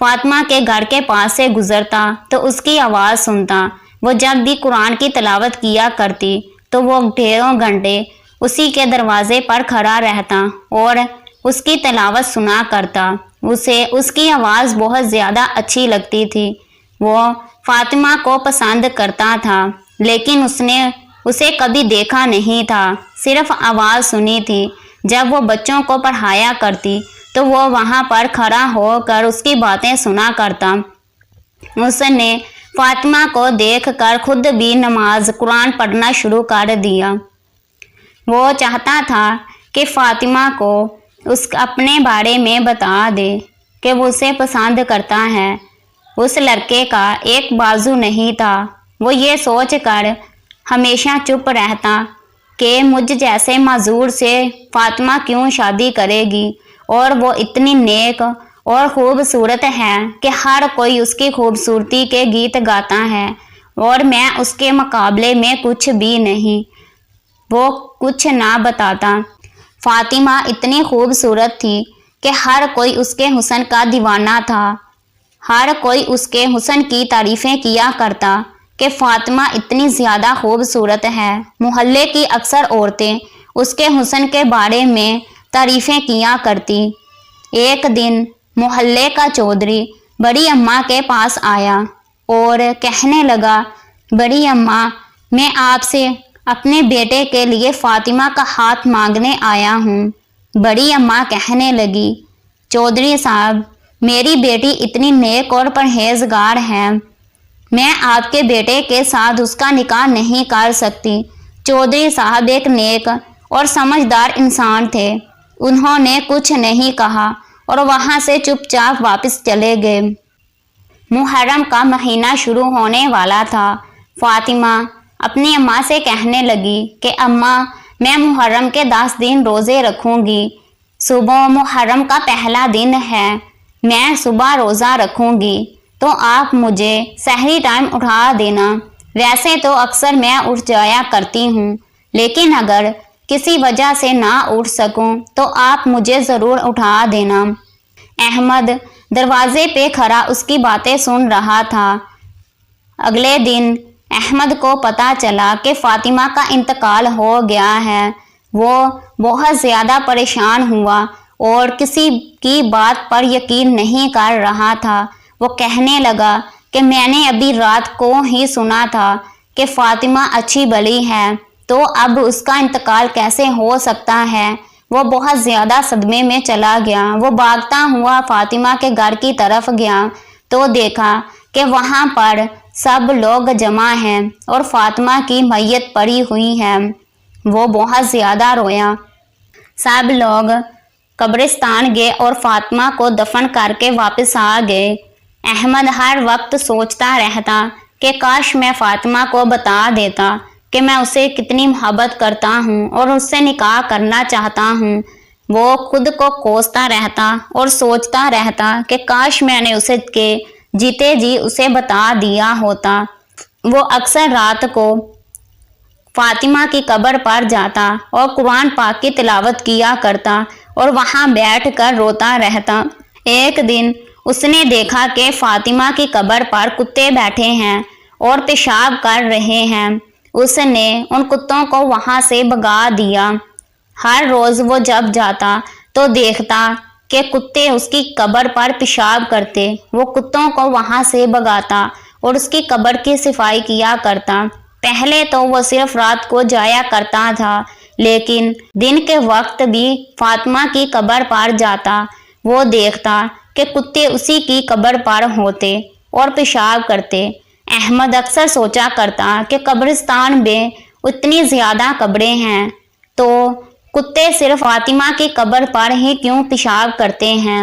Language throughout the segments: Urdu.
فاطمہ کے گھر کے پاس سے گزرتا تو اس کی آواز سنتا۔ وہ جب بھی قرآن کی تلاوت کیا کرتی تو وہ ڈھیروں گھنٹے اسی کے دروازے پر کھڑا رہتا اور اس کی تلاوت سنا کرتا۔ اسے اس کی آواز بہت زیادہ اچھی لگتی تھی۔ وہ فاطمہ کو پسند کرتا تھا، لیکن اس نے اسے کبھی دیکھا نہیں تھا، صرف آواز سنی تھی۔ جب وہ بچوں کو پڑھایا کرتی تو وہ وہاں پر کھڑا ہو کر اس کی باتیں سنا کرتا۔ اس نے فاطمہ کو دیکھ کر خود بھی نماز قرآن پڑھنا شروع کر دیا۔ وہ چاہتا تھا کہ فاطمہ کو اپنے بارے میں بتا دے کہ وہ اسے پسند کرتا ہے۔ اس لڑکے کا ایک بازو نہیں تھا۔ وہ یہ سوچ کر ہمیشہ چپ رہتا کہ مجھ جیسے معذور سے فاطمہ کیوں شادی کرے گی، اور وہ اتنی نیک اور خوبصورت ہے کہ ہر کوئی اس کی خوبصورتی کے گیت گاتا ہے، اور میں اس کے مقابلے میں کچھ بھی نہیں۔ وہ کچھ نہ بتاتا۔ فاطمہ اتنی خوبصورت تھی کہ ہر کوئی اس کے حسن کا دیوانہ تھا۔ ہر کوئی اس کے حسن کی تعریفیں کیا کرتا کہ فاطمہ اتنی زیادہ خوبصورت ہے۔ محلے کی اکثر عورتیں اس کے حسن کے بارے میں تعریفیں کیا کرتی۔ ایک دن محلے کا چودھری بڑی اماں کے پاس آیا اور کہنے لگا، بڑی اماں، میں آپ سے اپنے بیٹے کے لیے فاطمہ کا ہاتھ مانگنے آیا ہوں۔ بڑی اماں کہنے لگی، چودھری صاحب، میری بیٹی اتنی نیک اور پرہیزگار ہے، میں آپ کے بیٹے کے ساتھ اس کا نکاح نہیں کر سکتی۔ چودھری صاحب ایک نیک اور سمجھدار انسان تھے۔ انہوں نے کچھ نہیں کہا اور وہاں سے چپ چاپ واپس چلے گئے۔ محرم کا مہینہ شروع ہونے والا تھا۔ فاطمہ اپنی اماں سے کہنے لگی کہ اماں، میں محرم کے 10 دن روزے رکھوں گی۔ صبح محرم کا پہلا دن ہے، میں صبح روزہ رکھوں گی، تو آپ مجھے سحری ٹائم اٹھا دینا۔ ویسے تو اکثر میں اٹھ جایا کرتی ہوں، لیکن اگر کسی وجہ سے نہ اٹھ سکوں تو آپ مجھے ضرور اٹھا دینا۔ احمد دروازے پہ کھڑا اس کی باتیں سن رہا تھا۔ اگلے دن احمد کو پتہ چلا کہ فاطمہ کا انتقال ہو گیا ہے۔ وہ بہت زیادہ پریشان ہوا اور کسی کی بات پر یقین نہیں کر رہا تھا۔ وہ کہنے لگا کہ میں نے ابھی رات کو ہی سنا تھا کہ فاطمہ اچھی بھلی ہے، تو اب اس کا انتقال کیسے ہو سکتا ہے؟ وہ بہت زیادہ صدمے میں چلا گیا۔ وہ بھاگتا ہوا فاطمہ کے گھر کی طرف گیا تو دیکھا کہ وہاں پر سب لوگ جمع ہیں اور فاطمہ کی میت پڑی ہوئی ہے۔ وہ بہت زیادہ رویا۔ سب لوگ قبرستان گئے اور فاطمہ کو دفن کر کے واپس آ گئے۔ احمد ہر وقت سوچتا رہتا کہ کاش میں فاطمہ کو بتا دیتا کہ میں اسے کتنی محبت کرتا ہوں اور اس سے نکاح کرنا چاہتا ہوں۔ وہ خود کو کوستا رہتا اور سوچتا رہتا کہ کاش میں نے اسے کے جیتے جی اسے بتا دیا ہوتا۔ وہ اکثر رات کو فاطمہ کی قبر پر جاتا اور قرآن پاک کی تلاوت کیا کرتا اور وہاں بیٹھ کر روتا رہتا۔ ایک دن اس نے دیکھا کہ فاطمہ کی قبر پر کتے بیٹھے ہیں اور پیشاب کر رہے ہیں۔ اس نے ان کتوں کو وہاں سے بھگا دیا۔ ہر روز وہ جب جاتا تو دیکھتا کہ کتے اس کی قبر پر پیشاب کرتے۔ وہ کتوں کو وہاں سے بھگاتا اور اس کی قبر کی صفائی کیا کرتا۔ پہلے تو وہ صرف رات کو جایا کرتا تھا، لیکن دن کے وقت بھی فاطمہ کی قبر پر جاتا۔ وہ دیکھتا کہ کتے اسی کی قبر پر ہوتے اور پیشاب کرتے۔ احمد اکثر سوچا کرتا کہ قبرستان میں اتنی زیادہ قبریں ہیں تو کتے صرف فاطمہ کی قبر پر ہی کیوں پیشاب کرتے ہیں؟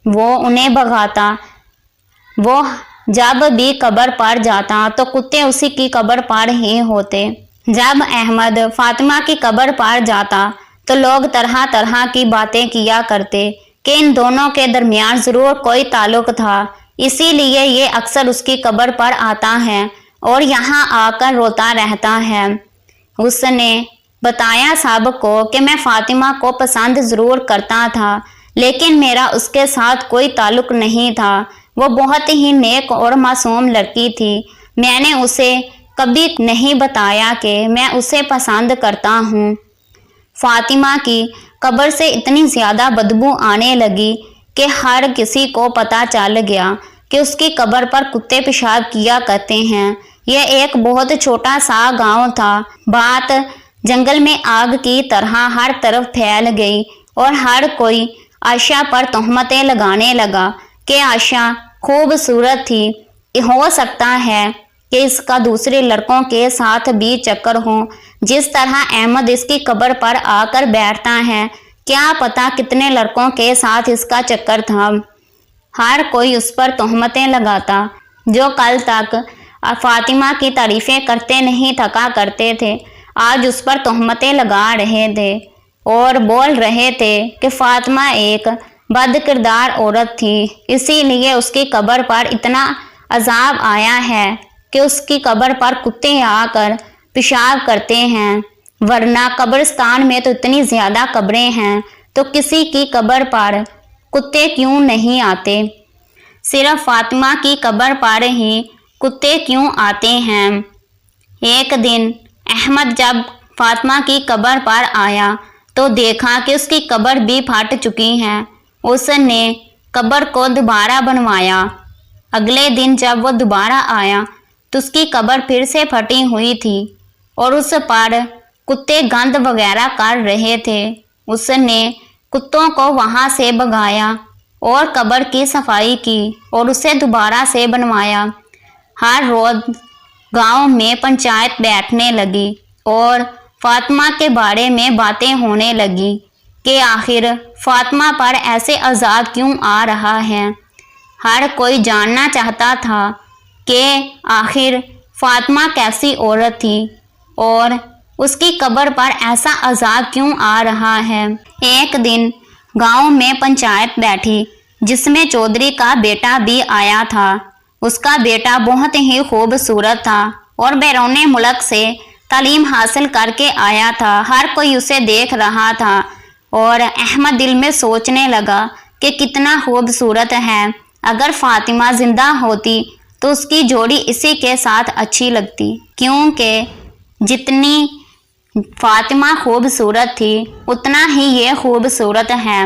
وہ انہیں بھگاتا۔ وہ جب بھی قبر پر جاتا تو کتے اسی کی قبر پر ہی ہوتے۔ جب احمد فاطمہ کی قبر پر جاتا تو لوگ طرح طرح کی باتیں کیا کرتے کہ ان دونوں کے درمیان ضرور کوئی تعلق تھا، اسی لیے یہ اکثر اس کی قبر پر آتا ہے اور یہاں آ کر روتا رہتا ہے۔ اس نے بتایا سب کو کہ میں فاطمہ کو پسند ضرور کرتا تھا، لیکن میرا اس کے ساتھ کوئی تعلق نہیں تھا۔ وہ بہت ہی نیک اور معصوم لڑکی تھی۔ میں نے اسے کبھی نہیں بتایا کہ میں اسے پسند کرتا ہوں۔ فاطمہ کی قبر سے اتنی زیادہ بدبو آنے لگی کہ ہر کسی کو پتہ چل گیا کہ اس کی قبر پر کتے پیشاب کیا کرتے ہیں۔ یہ ایک بہت چھوٹا سا گاؤں تھا۔ بات جنگل میں آگ کی طرح ہر طرف پھیل گئی اور ہر کوئی عائشہ پر تہمتیں لگانے لگا کہ عائشہ خوبصورت تھی، ہو سکتا ہے کہ اس کا دوسرے لڑکوں کے ساتھ بھی چکر ہو، جس طرح احمد اس کی قبر پر آ کر بیٹھتا ہے، کیا پتہ کتنے لڑکوں کے ساتھ اس کا چکر تھا۔ ہر کوئی اس پر تہمتیں لگاتا۔ جو کل تک فاطمہ کی تعریفیں کرتے نہیں تھکا کرتے تھے، آج اس پر تہمتیں لگا رہے تھے اور بول رہے تھے کہ فاطمہ ایک بد کردار عورت تھی، اسی لیے اس کی قبر پر اتنا عذاب آیا ہے کہ اس کی قبر پر کتے آ کر پیشاب کرتے ہیں، ورنہ قبرستان میں تو اتنی زیادہ قبریں ہیں تو کسی کی قبر پر کتے کیوں نہیں آتے؟ صرف فاطمہ کی قبر پر ہی کتے کیوں آتے ہیں؟ ایک دن احمد جب فاطمہ کی قبر پر آیا تو دیکھا کہ اس کی قبر بھی پھٹ چکی ہے۔ اس نے قبر کو دوبارہ بنوایا۔ اگلے دن جب وہ دوبارہ آیا تو اس کی قبر پھر سے پھٹی ہوئی تھی اور اس پر کتے گند وغیرہ کر رہے تھے۔ اس نے کتوں کو وہاں سے بھگایا اور قبر کی صفائی کی اور اسے دوبارہ سے بنوایا۔ ہر روز گاؤں میں پنچایت بیٹھنے لگی اور فاطمہ کے بارے میں باتیں ہونے لگی کہ آخر فاطمہ پر ایسے عذاب کیوں آ رہا ہے۔ ہر کوئی جاننا چاہتا تھا کہ آخر فاطمہ کیسی عورت تھی اور اس کی قبر پر ایسا عذاب کیوں آ رہا ہے۔ ایک دن گاؤں میں پنچایت بیٹھی جس میں چودھری کا بیٹا بھی آیا تھا۔ اس کا بیٹا بہت ہی خوبصورت تھا اور بیرون ملک سے تعلیم حاصل کر کے آیا تھا۔ ہر کوئی اسے دیکھ رہا تھا اور احمد دل میں سوچنے لگا کہ کتنا خوبصورت ہے، اگر فاطمہ زندہ ہوتی تو اس کی جوڑی اسی کے ساتھ اچھی لگتی، کیونکہ جتنی فاطمہ خوبصورت تھی اتنا ہی یہ خوبصورت ہے۔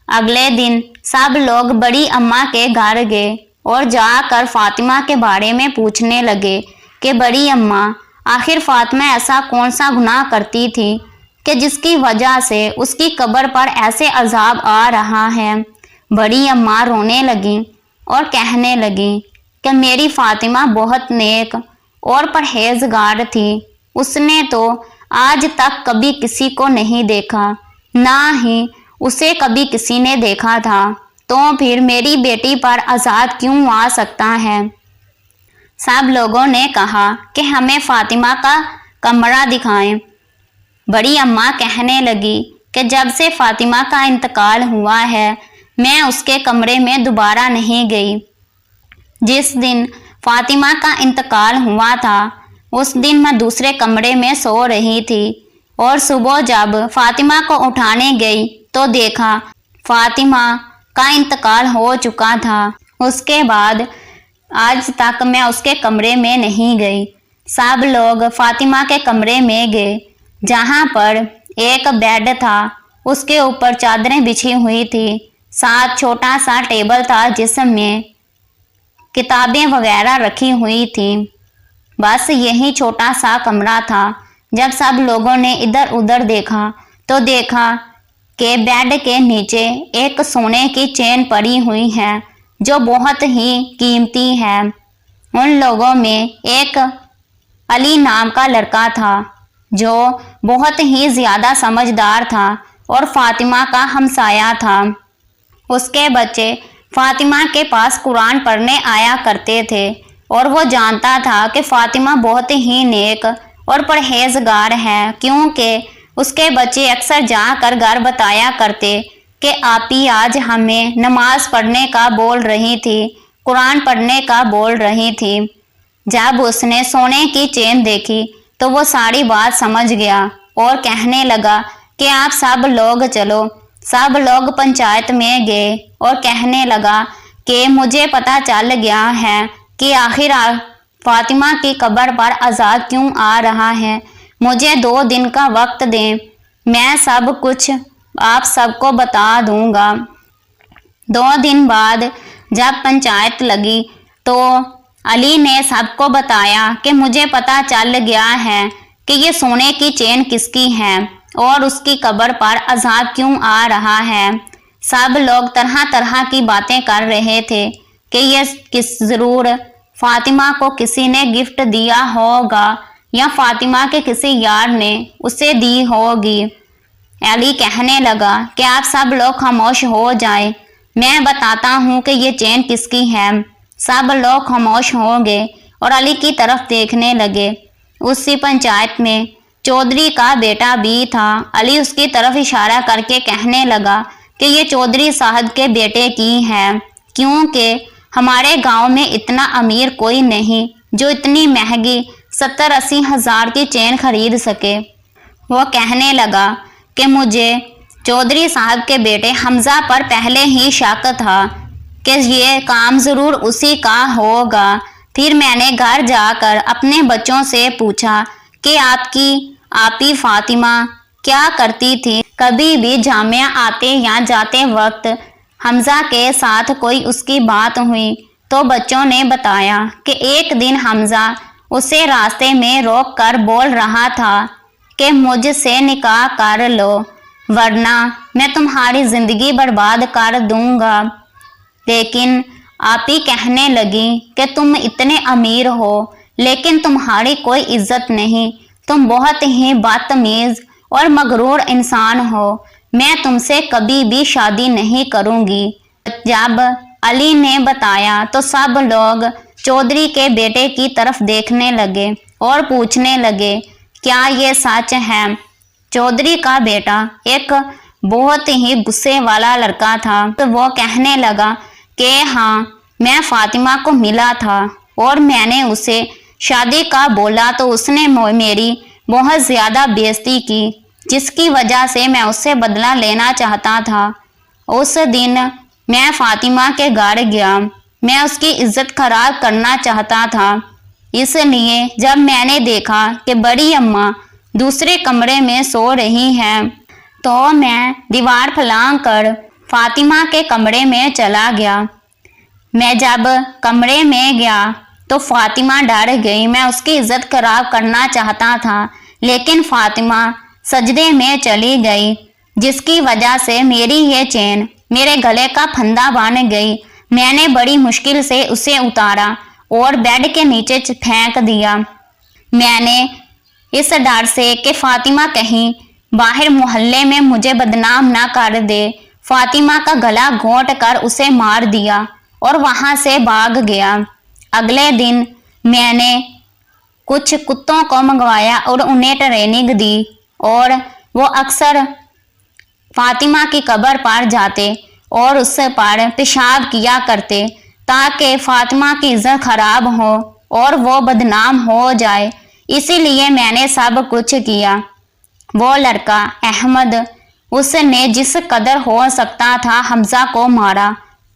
اگلے دن سب لوگ بڑی اماں کے گھر گئے اور جا کر فاطمہ کے بارے میں پوچھنے لگے کہ بڑی اماں، آخر فاطمہ ایسا کون سا گناہ کرتی تھی کہ جس کی وجہ سے اس کی قبر پر ایسے عذاب آ رہا ہے۔ بڑی اماں رونے لگیں اور کہنے لگیں کہ میری فاطمہ بہت نیک اور پرہیزگار تھی، اس نے تو آج تک کبھی کسی کو نہیں دیکھا، نہ ہی اسے کبھی کسی نے دیکھا تھا، تو پھر میری بیٹی پر عذاب کیوں آ سکتا ہے؟ سب لوگوں نے کہا کہ ہمیں فاطمہ کا کمرہ دکھائیں۔ بڑی اماں کہنے لگی کہ جب سے فاطمہ کا انتقال ہوا ہے میں اس کے کمرے میں دوبارہ نہیں گئی۔ جس دن فاطمہ کا انتقال ہوا تھا اس دن میں دوسرے کمرے میں سو رہی تھی اور صبح جب فاطمہ کو اٹھانے گئی تو دیکھا فاطمہ کا انتقال ہو چکا تھا۔ اس کے بعد آج تک میں اس کے کمرے میں نہیں گئی۔ سب لوگ فاطمہ کے کمرے میں گئے جہاں پر ایک بیڈ تھا، اس کے اوپر چادریں بچھی ہوئی تھی، ساتھ چھوٹا سا ٹیبل تھا جس میں کتابیں وغیرہ رکھی ہوئی تھیں۔ بس یہی چھوٹا سا کمرہ تھا۔ جب سب لوگوں نے ادھر ادھر دیکھا تو دیکھا کہ بیڈ کے نیچے ایک سونے کی چین پڑی ہوئی ہے جو بہت ہی قیمتی ہے۔ ان لوگوں میں ایک علی نام کا لڑکا تھا جو بہت ہی زیادہ سمجھدار تھا اور فاطمہ کا ہمسایہ تھا۔ اس کے بچے فاطمہ کے پاس قرآن پڑھنے آیا کرتے تھے اور وہ جانتا تھا کہ فاطمہ بہت ہی نیک اور پرہیزگار ہے، کیونکہ اس کے بچے اکثر جا کر گھر بتایا کرتے کہ آپی آج ہمیں نماز پڑھنے کا بول رہی تھی، قرآن پڑھنے کا بول رہی تھی۔ جب اس نے سونے کی چین دیکھی تو وہ ساری بات سمجھ گیا اور کہنے لگا کہ آپ سب لوگ چلو۔ سب لوگ پنچایت میں گئے اور کہنے لگا کہ مجھے پتہ چل گیا ہے کہ آخر فاطمہ کی قبر پر عذاب کیوں آ رہا ہے۔ مجھے 2 دن کا وقت دیں، میں سب کچھ آپ سب کو بتا دوں گا۔ 2 دن بعد جب پنچایت لگی تو علی نے سب کو بتایا کہ مجھے پتہ چل گیا ہے کہ یہ سونے کی چین کس کی ہے اور اس کی قبر پر عذاب کیوں آ رہا ہے۔ سب لوگ طرح طرح کی باتیں کر رہے تھے کہ یہ ضرور فاطمہ کو کسی نے گفٹ دیا ہوگا یا فاطمہ کے کسی یار نے اسے دی ہوگی۔ علی کہنے لگا کہ آپ سب لوگ خاموش ہو جائیں، میں بتاتا ہوں کہ یہ چین کس کی ہے۔ سب لوگ خاموش ہو گئے اور علی کی طرف دیکھنے لگے۔ اسی پنچایت میں چودھری کا بیٹا بھی تھا۔ علی اس کی طرف اشارہ کر کے کہنے لگا کہ یہ چودھری صاحب کے بیٹے کی ہے، کیونکہ ہمارے گاؤں میں اتنا امیر کوئی نہیں جو اتنی مہنگی 70-80 ہزار کی چین خرید سکے۔ وہ کہنے لگا کہ مجھے چودھری صاحب کے بیٹے حمزہ پر پہلے ہی شک تھا کہ یہ کام ضرور اسی کا ہوگا۔ پھر میں نے گھر جا کر اپنے بچوں سے پوچھا کہ آپ کی آپی فاطمہ کیا کرتی تھی۔ کبھی بھی جامعہ آتے یا جاتے وقت حمزہ کے ساتھ کوئی اس کی بات ہوئی تو بچوں نے بتایا کہ ایک دن حمزہ اسے راستے میں روک کر بول رہا تھا کہ مجھ سے نکاح کر لو ورنہ میں تمہاری زندگی برباد کر دوں گا۔ لیکن آپی کہنے لگی کہ تم اتنے امیر ہو لیکن تمہاری کوئی عزت نہیں، تم بہت ہی بدتمیز اور مغرور انسان ہو، میں تم سے کبھی بھی شادی نہیں کروں گی۔ جب علی نے بتایا تو سب لوگ چودھری کے بیٹے کی طرف دیکھنے لگے اور پوچھنے لگے کیا یہ سچ ہے؟ چودھری کا بیٹا ایک بہت ہی غصے والا لڑکا تھا، تو وہ کہنے لگا کہ ہاں، میں فاطمہ کو ملا تھا اور میں نے اسے شادی کا بولا تو اس نے میری بہت زیادہ بےعزتی کی، جس کی وجہ سے میں اس سے بدلہ لینا چاہتا تھا۔ اس دن میں فاطمہ کے گھر گیا، میں اس کی عزت خراب کرنا چاہتا تھا، اس لیے جب میں نے دیکھا کہ بڑی اماں دوسرے کمرے میں سو رہی ہیں تو میں دیوار پھلانگ کر فاطمہ کے کمرے میں چلا گیا۔ میں جب کمرے میں گیا تو فاطمہ ڈر گئی، میں اس کی عزت خراب کرنا چاہتا تھا لیکن فاطمہ سجدے میں چلی گئی، جس کی وجہ سے میری یہ چین میرے گلے کا پھندا بن گئی۔ میں نے بڑی مشکل سے اسے اتارا اور بیڈ کے نیچے پھینک دیا۔ میں نے اس ڈر سے کہ فاطمہ کہیں باہر محلے میں مجھے بدنام نہ کر دے، فاطمہ کا گلا گھونٹ کر اسے مار دیا اور وہاں سے بھاگ گیا۔ اگلے دن میں نے کچھ کتوں کو منگوایا اور انہیں ٹریننگ دی اور وہ اکثر فاطمہ کی قبر پر جاتے اور اس پر پیشاب کیا کرتے تاکہ فاطمہ کی عزت خراب ہو اور وہ بدنام ہو جائے۔ اسی لیے میں نے سب کچھ کیا۔ وہ لڑکا احمد، اس نے جس قدر ہو سکتا تھا حمزہ کو مارا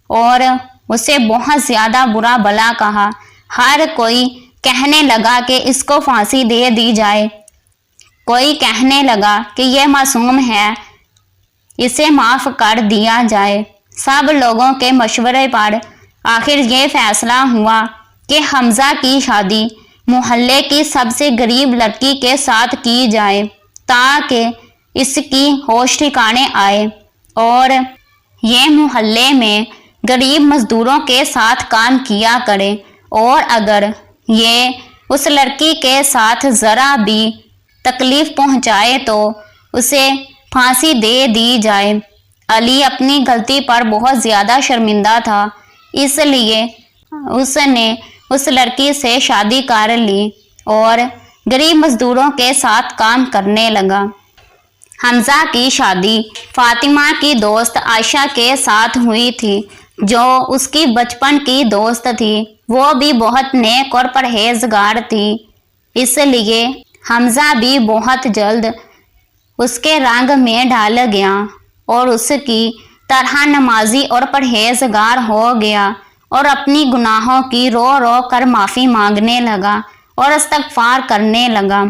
اور اسے بہت زیادہ برا بھلا کہا۔ ہر کوئی کہنے لگا کہ اس کو پھانسی دے دی جائے، کوئی کہنے لگا کہ یہ معصوم ہے، اسے معاف کر دیا جائے۔ سب لوگوں کے مشورے پر آخر یہ فیصلہ ہوا کہ حمزہ کی شادی محلے کی سب سے غریب لڑکی کے ساتھ کی جائے تاکہ اس کی ہوش ٹھکانے آئے اور یہ محلے میں غریب مزدوروں کے ساتھ کام کیا کرے، اور اگر یہ اس لڑکی کے ساتھ ذرا بھی تکلیف پہنچائے تو اسے پھانسی دے دی جائے۔ علی اپنی غلطی پر بہت زیادہ شرمندہ تھا، اس لیے اس نے اس لڑکی سے شادی کر لی اور غریب مزدوروں کے ساتھ کام کرنے لگا۔ حمزہ کی شادی فاطمہ کی دوست عائشہ کے ساتھ ہوئی تھی، جو اس کی بچپن کی دوست تھی۔ وہ بھی بہت نیک اور پرہیزگار تھی، اس لیے حمزہ بھی بہت جلد اس کے رنگ میں ڈھل گیا اور اس کی طرح نمازی اور پرہیزگار ہو گیا۔ اور اپنی گناہوں کی رو رو کر معافی مانگنے لگا اور استغفار کرنے لگا۔